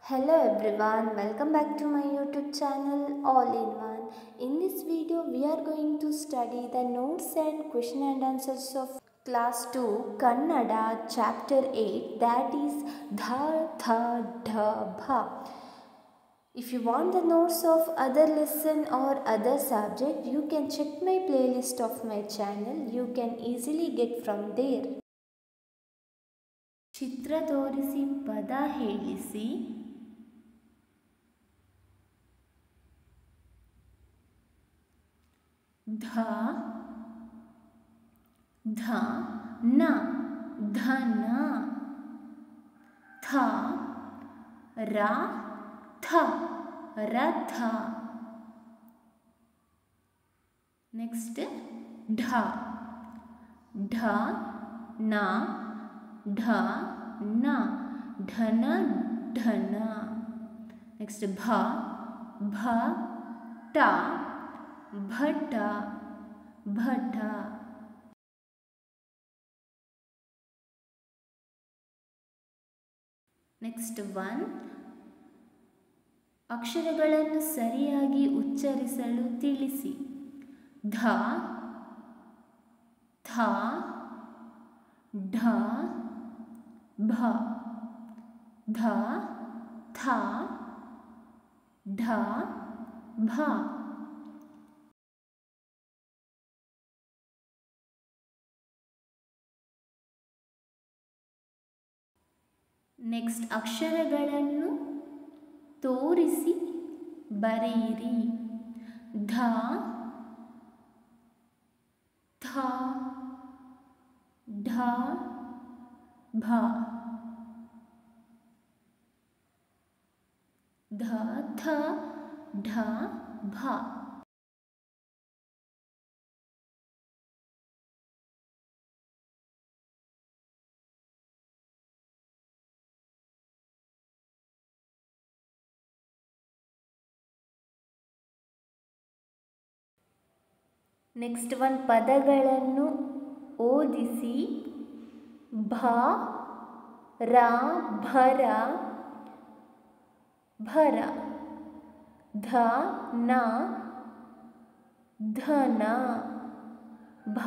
Hello everyone, welcome back to my YouTube channel All in One. In this video, we are going to study the notes and question and answers of Class 2 Kannada Chapter 8, that is Dha Tha Dha Bha. If you want the notes of other lesson or other subject, you can check my playlist of my channel. You can easily get from there. ಚಿತ್ರ ತೋರಿಸಿ ಪದ ಹೇಳಿಸಿ. ಧ ಧ ನ ಧನ. ಥ ರ ಥ ರಥ. Next ಢ ಢ ನ ಢ ನ ಢನ ಢನ. ನೆಕ್ಸ್ಟ್ ಭ ಭ ಟ ಭಟ ಭಟ. ನೆಕ್ಸ್ಟ್ 1, ಅಕ್ಷರಗಳನ್ನು ಸರಿಯಾಗಿ ಉಚ್ಚರಿಸಲು ತಿಳಿಸಿ. ಧ ಥ ಢ ಭ. ಧ ಥ ಢ ಭ. ನೆಕ್ಸ್ಟ್ ಅಕ್ಷರಗಳನ್ನು ತೋರಿಸಿ ಬರೆಯಿರಿ. ಧ ಥ ಢ ಭ. ಧ ಥ ಢ ಭ. ನೆಕ್ಸ್ಟ್ 1, ಪದಗಳನ್ನು ಓದಿಸಿ. ಭ ರ ಭರ ಭರ. ಧ ನ ಧನ. ಭ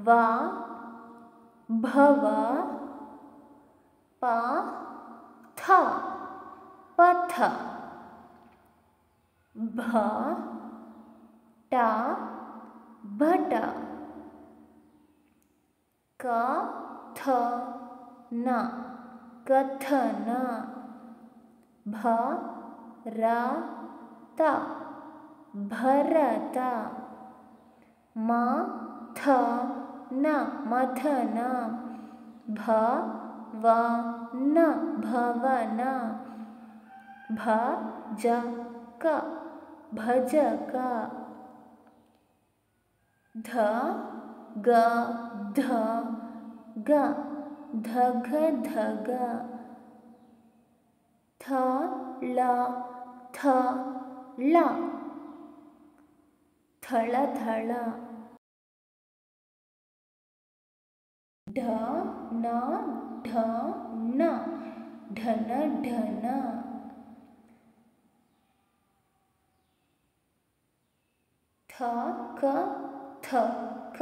ವ ಭವ. ಪ ಥ ಪಥ. ಭ ಟ ಭಟ. ಕ ಥ ನ ಕಥನ. ಭ ರ ತ ಭರತ. ಮ ಥ ನ ಮಥನ. ಭ ವ ನ ಭವನ. ಭ ಜ ಕ ಭಜಕ. ಧ ಗ ಧ ಗ ಧಗ ಧಗ. ಥ ಳ ಥ ಳ ಥಳ ಥಳ. ಢ ನ ಢ ನ ಢನ ಢನ. ಥ ಕ ಥ ಕ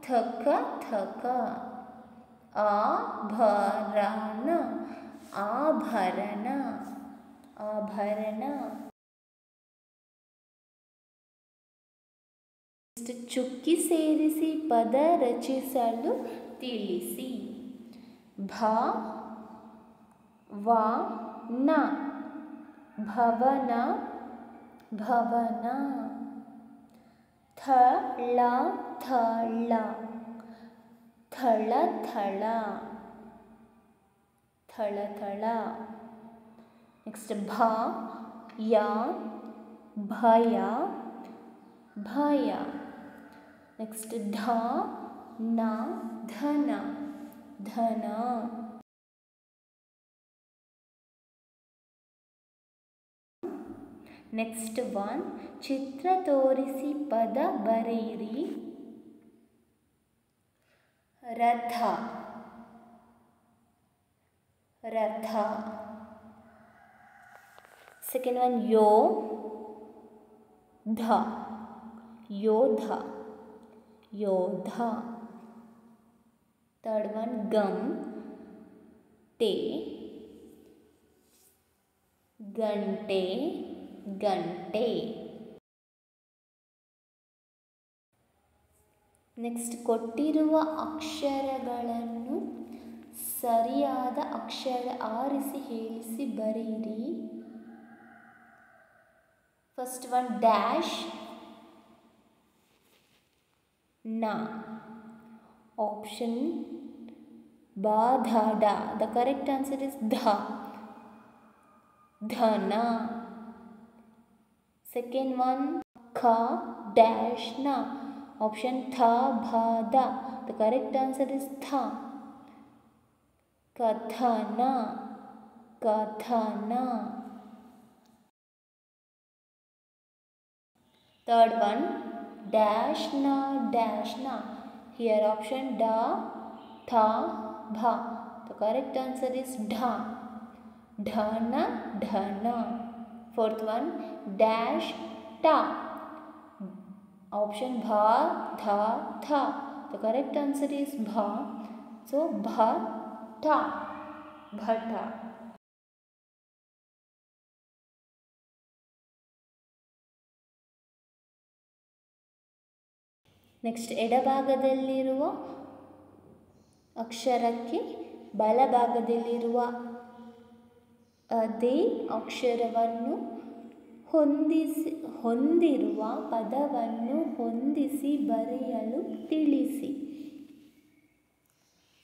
ಥಕ ಥಕ. ಆಭರಣ ಆಭರಣ ಆಭರಣ. ಚುಕ್ಕಿ ಸೇರಿಸಿ ಪದ ರಚಿಸಲು ತಿಳಿಸಿ. ಭ ವ ನ ಭವನ ಭವನ. ಥಳ ಥಳ ಥಳ ಥಳ ಥಳ ಥಳ. ನೆಕ್ಸ್ಟ್ ಭ ಯ ಭಯ ಭಯ. ನೆಕ್ಸ್ಟ್ ಧ ನ ಧನ ಧನ. ನೆಕ್ಸ್ಟ್ 1, ಚಿತ್ರ ತೋರಿಸಿ ಪದ ಬರೆಯಿರಿ. ರಥ ರಥ. Second one Yodha, Yodha, Yodha. Third one Gante, Gante, Gante. Next ಕೊಟ್ಟಿರುವ ಅಕ್ಷರಗಳನ್ನು ಸರಿಯಾದ ಅಕ್ಷರ ಆರಿಸಿ ಹೇಳಿಸಿ ಬರೆಯಿರಿ. ಫಸ್ಟ್ ಒನ್ ಡ್ಯಾಶ್ ನ. ಆಪ್ಷನ್ ಬಾ ಧ ಡ. ದ ಕರೆಕ್ಟ್ ಆನ್ಸರ್ ಇಸ್ ಧ, ಧನ. ಸೆಕೆಂಡ್ ಒನ್ ಖ ಡ್ಯಾಶ್ ನ. ಆಪ್ಷನ್ ಥ ಭ ದ. ದ ಕರೆಕ್ಟ್ ಆನ್ಸರ್ ಇಸ್ ಥ, ಕಥನ, ಕಥನ. Third one dash na, dash na. Here option da, tha, bha. The correct answer is dha, dhana, dhana. Fourth one dash ta. Option bha, dha, tha. The correct answer is bha. So bha, ta, bhata. Next ಎಡಭಾಗದಲ್ಲಿರುವ ಅಕ್ಷರಕ್ಕೆ ಬಲಭಾಗದಲ್ಲಿರುವ ಅದೇ ಅಕ್ಷರವನ್ನು ಹೊಂದಿರುವ ಪದವನ್ನು ಹೊಂದಿಸಿ ಬರೆಯಲು ತಿಳಿಸಿ.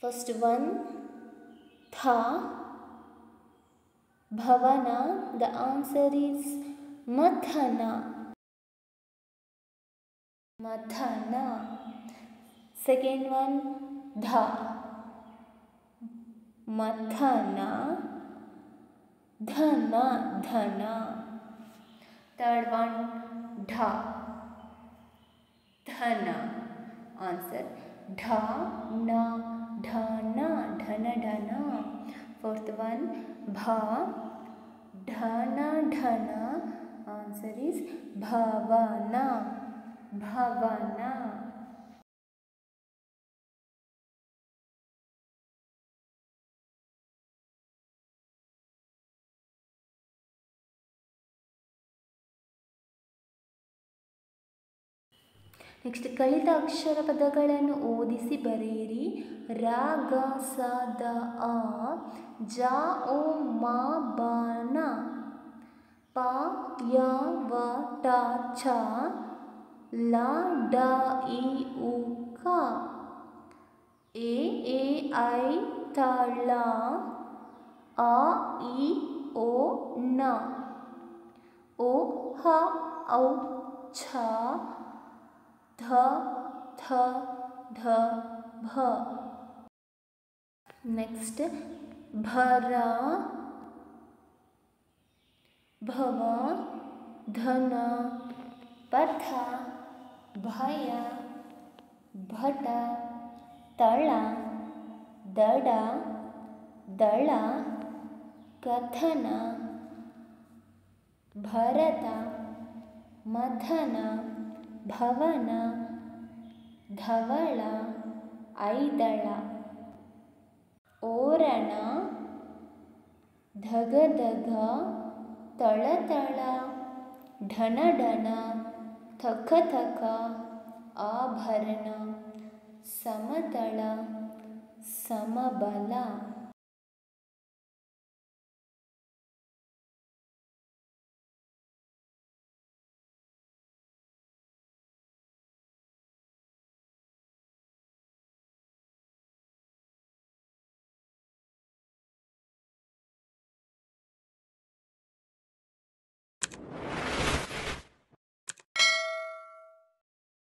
First one ಥ Bhavan. The answer is ಮಥನ, ಮಥನ. ಸೆಕೆಂಡ್ ಒನ್ ಧ ಮಥನ, ಧನ, ಧನ. ಥರ್ಡ್ ಒನ್ ಢ ಧನ. ಆನ್ಸರ್ ಢ ನ ಢನ, ಢನ ಢನ. ಫೋರ್ತ್ ಒನ್ ಭ ಢನ ಢನ. Answer is Bhavan, Bhavan. Next ಕಲಿತ ಅಕ್ಷರ ಪದಗಳನ್ನು ಓದಿಸಿ ಬರೆಯಿರಿ. ರ ಗ ಸ ದ ಅ ಜ ಓ ಮ ಬ ನ ಪ ಯ ವ ಟ ಛ ಲ ಡ ಇ ಉ ಕ ಎ ಐ ತ ಳ ಅ ಇ ಓ ನ ಓ ಹ ಔ ಛ ಧ ಥ ಧ ಭ. ನೆಕ್ಸ್ಟ್ ಭರ ಭವ ಧನ ಪಥ ಭಯ ಭಟ ತಳ ದಡ ದಳ ಕಥನ ಭರತ ಮಥನ ಭವನ ಧವಳ ಐದಳ ಓರಣ ಧಗಧಗ ತಳತಳ ಢನಢನ ಥಕಥಕ ಆಭರಣ ಸಮತಳ ಸಮಬಲ.